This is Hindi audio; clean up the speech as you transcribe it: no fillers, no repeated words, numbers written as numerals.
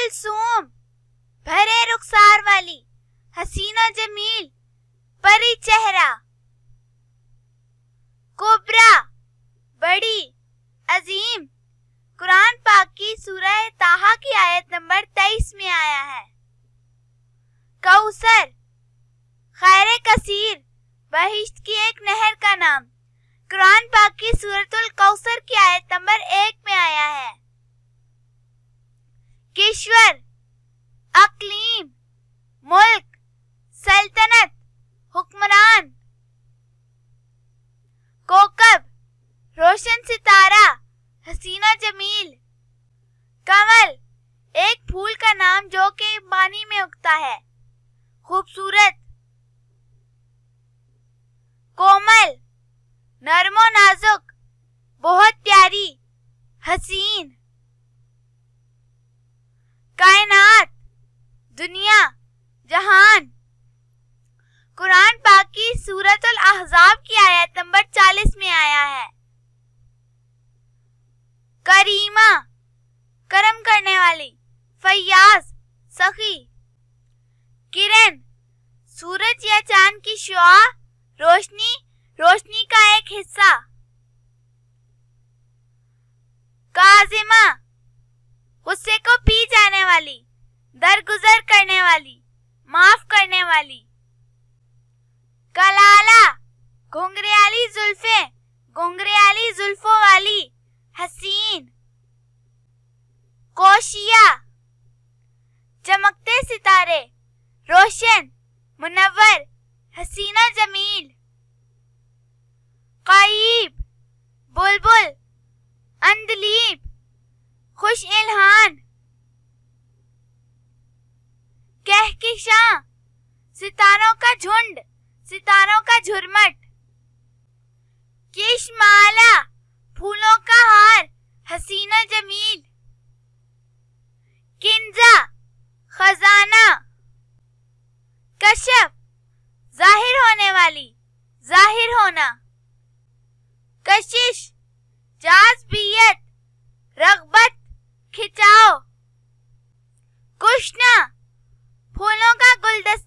कुलसूम भरे रुखसार वाली हसीना जमील परी चेहरा, कुबरा बड़ी अजीम कुरान पाक की सूरह ताहा की आयत नंबर 23 में आया है। कौसर खैर कसीर बहिश्त की एक नहर का नाम कुरान पाक की सूरतुल कौसर की आयत नंबर 1 में आया है। किश्वर अकलीम मुल्क सल्तनत हुक्मरान, कोकब रोशन सितारा हसीना जमील, कमल एक फूल का नाम जो कि पानी में उगता है खूबसूरत, कोमल नरमो नाजुक बहुत प्यारी हसीन, कायनात दुनिया जहान कुरान पाक की सूरतुल अहज़ाब की आयत नंबर 40 में आया है। करीमा करम करने वाली, फयाज सखी, किरण सूरज या चांद की शुआ रोशनी, रोशनी का एक हिस्सा, काजिमा गुस्से को पी जाने वाली, दरगुजर करने वाली, माफ करने वाली, कलाला घुंघरियाली जुल्फें, घुंघरियाली जुल्फों वाली हसीन, कोशिया चमकते सितारे, रोशन मुनव्वर हसीना जमील, क़रीब बुलबुल अंदलीब खुश इल्हान, कहकिशां सितारों का झुंड, सितारों का झुरमट, किशमाला फूलों का हार हसीना जमील, किंजा खजाना, कशफ जाहिर होने वाली, जाहिर होना, कशिश जाज़बियत रग़बत खिंचाव, कुशना फूलों का गुलदस्ता